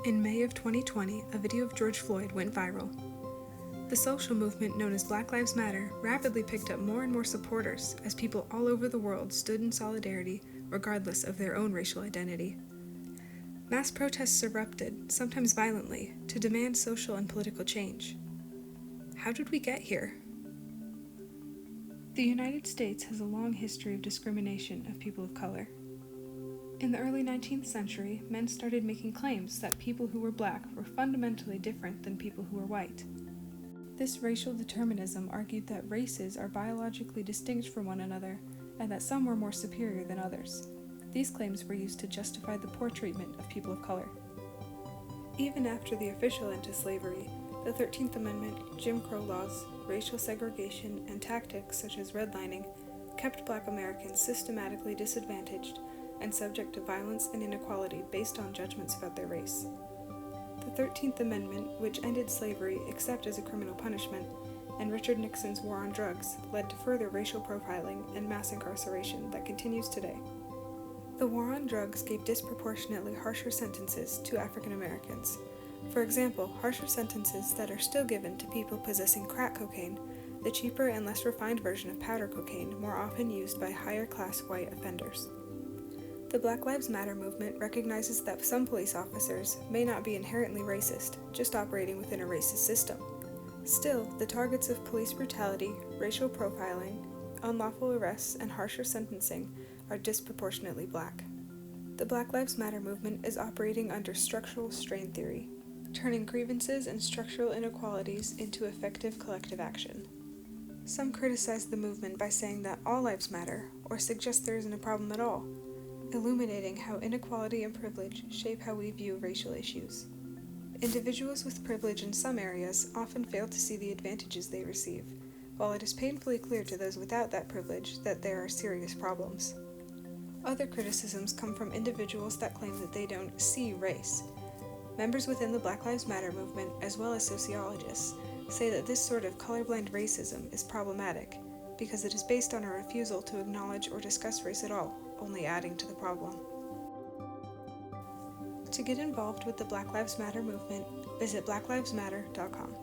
In May of 2020, a video of George Floyd went viral. The social movement known as Black Lives Matter rapidly picked up more and more supporters as people all over the world stood in solidarity regardless of their own racial identity. Mass protests erupted, sometimes violently, to demand social and political change. How did we get here? The United States has a long history of discrimination of people of color. In the early 19th century, men started making claims that people who were black were fundamentally different than people who were white. This racial determinism argued that races are biologically distinct from one another and that some were more superior than others. These claims were used to justify the poor treatment of people of color. Even after the official end to slavery, the 13th Amendment, Jim Crow laws, racial segregation, and tactics such as redlining kept Black Americans systematically disadvantaged and subject to violence and inequality based on judgments about their race. The 13th Amendment, which ended slavery except as a criminal punishment, and Richard Nixon's war on drugs led to further racial profiling and mass incarceration that continues today. The war on drugs gave disproportionately harsher sentences to African Americans. For example, harsher sentences that are still given to people possessing crack cocaine, the cheaper and less refined version of powder cocaine more often used by higher-class white offenders. The Black Lives Matter movement recognizes that some police officers may not be inherently racist, just operating within a racist system. Still, the targets of police brutality, racial profiling, unlawful arrests, and harsher sentencing are disproportionately black. The Black Lives Matter movement is operating under structural strain theory, turning grievances and structural inequalities into effective collective action. Some criticize the movement by saying that all lives matter, or suggest there isn't a problem at all, illuminating how inequality and privilege shape how we view racial issues. Individuals with privilege in some areas often fail to see the advantages they receive, while it is painfully clear to those without that privilege that there are serious problems. Other criticisms come from individuals that claim that they don't see race. Members within the Black Lives Matter movement, as well as sociologists, say that this sort of colorblind racism is problematic because it is based on a refusal to acknowledge or discuss race at all, only adding to the problem. To get involved with the Black Lives Matter movement, visit blacklivesmatter.com.